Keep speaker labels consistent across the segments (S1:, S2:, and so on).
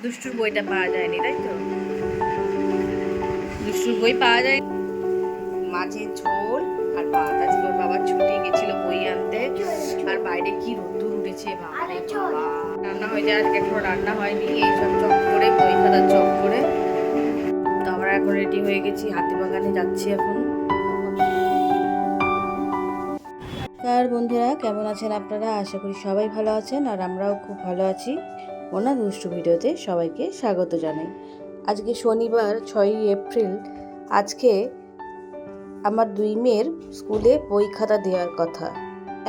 S1: দুষ্টুর বইটা পাওয়া যায়নি, তাই তো? দুষ্টুর বই পাওয়া যায়। মাছের ঝোল আর ভাত। আজকে ওর বাবা ছুটি গেছিল বই আনতে, আর বাইরে কি রোদ্দুর উঠেছে বাবারে বাবা। রান্না হয়ে যায়, আজকে এখনো রান্না হয়নি। এইসব চক করে বই খাতার চক করে তো আমরা এখন রেডি হয়ে গেছি, হাতিবাগানে যাচ্ছি এখন। আর বন্ধুরা কেমন আছেন আপনারা? আশা করি সবাই ভালো আছেন, আর আমরাও খুব ভালো আছি। মোনা দুষ্টু ভিডিওতে সবাইকে স্বাগত জানাই। আজকে শনিবার 6ই এপ্রিল। আজকে আমার 2 মেয়ের স্কুলে বই খাতা দেওয়ার কথা।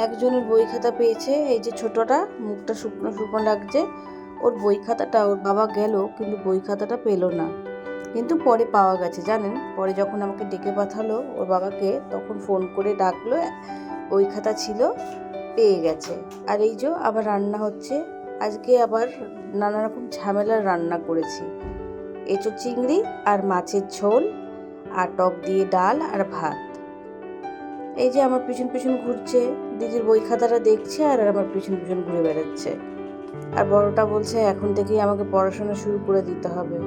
S1: একজনের বই খাতা পেয়েছে, এই যে ছোটটা, মুখটা শুকনো শুকনো লাগছে। ওর বই খাতাটা ওর বাবা গেল, কিন্তু বই খাতাটা পেলো না। কিন্তু পরে পাওয়া গেছে জানেন। পরে যখন আমাকে ডেকে পাঠালো ওর বাবাকে, তখন ফোন করে ডাকলো, বই খাতা ছিল, পেয়ে গেছে। আর এই যে আবার রান্না হচ্ছে। আজকে আবার নানা রকম ঝামেলার রান্না করেছি। এঁচোড় চিংড়ি আর মাছের ঝোল আর টক দিয়ে ডাল আর ভাত। এই যে আমার পিছন পিছন ঘুরছে, দিদির বই খাতাটা দেখছে আর আমার পিছন পিছন ঘুরে বেড়াচ্ছে। আর বড়টা বলছে এখন থেকেই আমাকে পড়াশোনা শুরু করে দিতে হবে।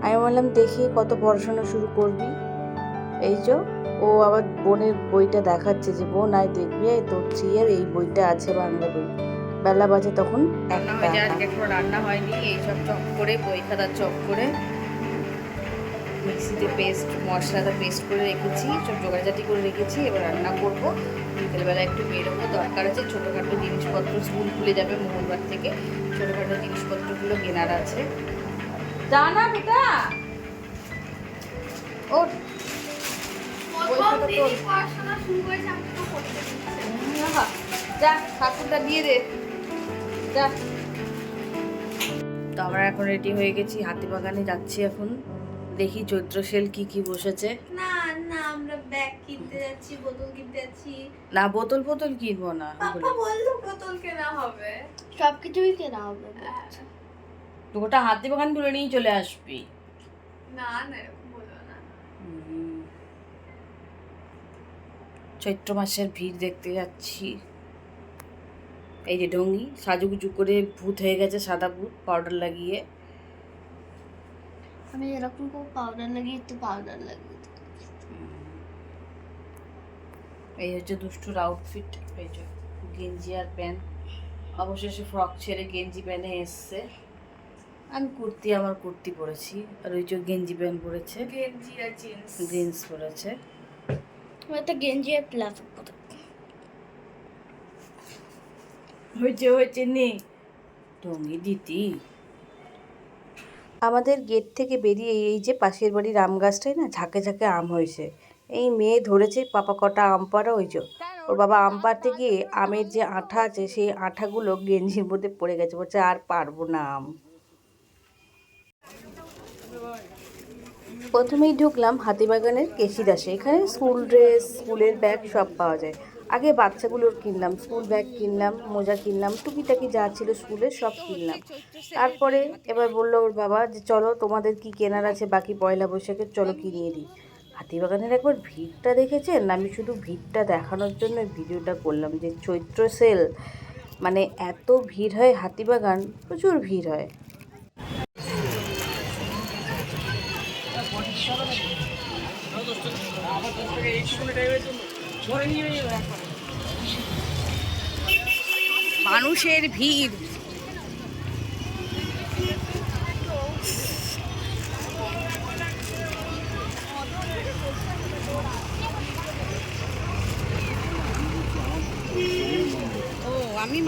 S1: আমি বললাম দেখি কত পড়াশোনা শুরু করবি। এই যে ও আবার বোনের বইটা দেখাচ্ছে যে বোন আয় দেখবি, তোর চেয়ার এই বইটা আছে বাংলা বই। বেলা বাজে তখন রান্না হয়ে যায়, আজকে এখনো রান্না হয়নি। এইসব চক করে বই খাতার চক করে মিক্সিতে পেস্ট, মশলাটা পেস্ট করে রেখেছি, সব জোগাড়জাটি করে রেখেছি। এবার রান্না করবো। বিকেলবেলা একটু বেরোবো, দরকার আছে। ছোটোখাটো জিনিসপত্র, স্কুল খুলে যাবে মঙ্গলবার থেকে, ছোটোখাটো জিনিসপত্রগুলো কেনার আছে। জানা বেটা ও যা ঠাকুরটা দিয়ে দে যা। তো আমরা এখন রেডি হয়ে গেছি, হাতিবাগানে যাচ্ছি এখন। দেখি চৈত্র সেল কি কি বসেছে।
S2: না না, আমরা ব্যাগ কিনতে যাচ্ছি, বোতল কিনতে যাচ্ছি।
S1: না বোতল ফোতল কিনবো না,
S2: পাপা বললো বোতল কেনা হবে, সবকিছুই কেনা হবে।
S1: তো গোটা হাতিবাগান ঘুরে নিয়ে চলে আসবি।
S2: না না এরকম বলো না।
S1: চৈত্র মাসের ভিড় দেখতে যাচ্ছি। এই যে ঢঙ্গি সাজুগুজু করে ভূত হয়ে গেছে, সাদা ভূত, পাউডার লাগিয়ে।
S2: আমি এরকম করে পাউডার লাগিয়ে, একটু পাউডার লাগিয়ে।
S1: এই হচ্ছে দুষ্টুর আউটফিট। এই যে গেঞ্জি আর প্যান্ট, অবশেষে ফ্রক ছেড়ে গেঞ্জি প্যান্টে এসছে। আমি কুর্তি, আমার কুর্তি পরেছি, আর ওই যে গেঞ্জি প্যান্ট পরেছে,
S2: গেঞ্জি আর
S1: জিন্স পরেছে।
S2: একটা গেঞ্জি আর প্লাজো পরে।
S1: হয়েছে নে টঙ্গি দিতি। আমাদের গেট থেকে বেরিয়ে এই যে পাশের বাড়ির আম গাছটাই না ঝাঁকে ঝাঁকে আম হয়েছে। এই মেয়ে ধরেছে, পাপা কটা আম পাড়া। ওই যে ওর বাবা আম পাড়তে গিয়ে আমের যে আঠা আছে সেই আঠাগুলো গেঞ্জির মধ্যে পড়ে গেছে, বলছে আর পারবো না আম। প্রথমেই ঢুকলাম হাতিবাগানের কেশিদাসে। এখানে স্কুল ড্রেস, স্কুলের ব্যাগ সব পাওয়া যায়। আগে বাচ্চাগুলোর কিনলাম, স্কুল ব্যাগ কিনলাম, মোজা কিনলাম, টুকিটাকি যা ছিল স্কুলের সব কিনলাম। তারপরে এবার বললো ওর বাবা যে চলো তোমাদের কি কেনার আছে বাকি পয়লা বৈশাখের, চলো কিনিয়ে দিই। হাতিবাগানের একবার ভিড়টা দেখেছেন? আমি শুধু ভিড়টা দেখানোর জন্য ভিডিওটা করলাম যে চৈত্র সেল মানে এত ভিড় হয় হাতিবাগান, প্রচুর ভিড় হয়। মানুষের ভিড়। ও আমি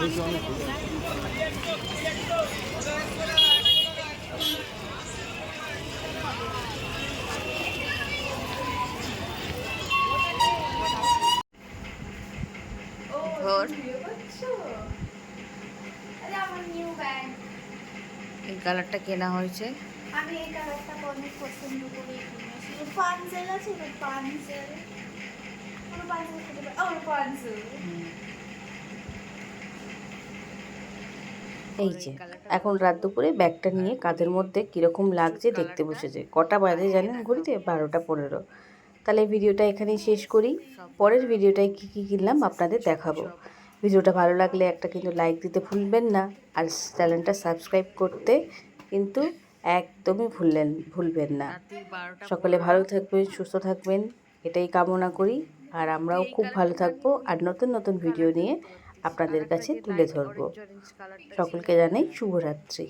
S1: ধর এই কালারটা কেনা হয়েছে।
S2: আমি এই কালারটা অনেক পছন্দ করি, কিনেছি। পাঞ্জেল আছে তো, পাঞ্জেল পুরো পাঞ্জেল খেতে পারে। ও পাঞ্জেল
S1: এই যে এখন রাত দুপুরে ব্যাগটা নিয়ে কাঁধের মধ্যে কীরকম লাগছে দেখতে বসেছে। কটা বাজে জানেন ঘড়িতে? 12টা 15। তাহলে ভিডিওটা এখানেই শেষ করি। পরের ভিডিওটায় কী কী কিনলাম আপনাদের দেখাবো। ভিডিওটা ভালো লাগলে একটা কিন্তু লাইক দিতে ভুলবেন না, আর চ্যানেলটা সাবস্ক্রাইব করতে কিন্তু একদমই ভুলবেন না। সকলে ভালো থাকবেন, সুস্থ থাকবেন, এটাই কামনা করি। আর আমরাও খুব ভালো থাকবো আর নতুন নতুন ভিডিও নিয়ে আপনাদের কাছে তুলে ধরবো। সকলকে জানাই শুভরাত্রি।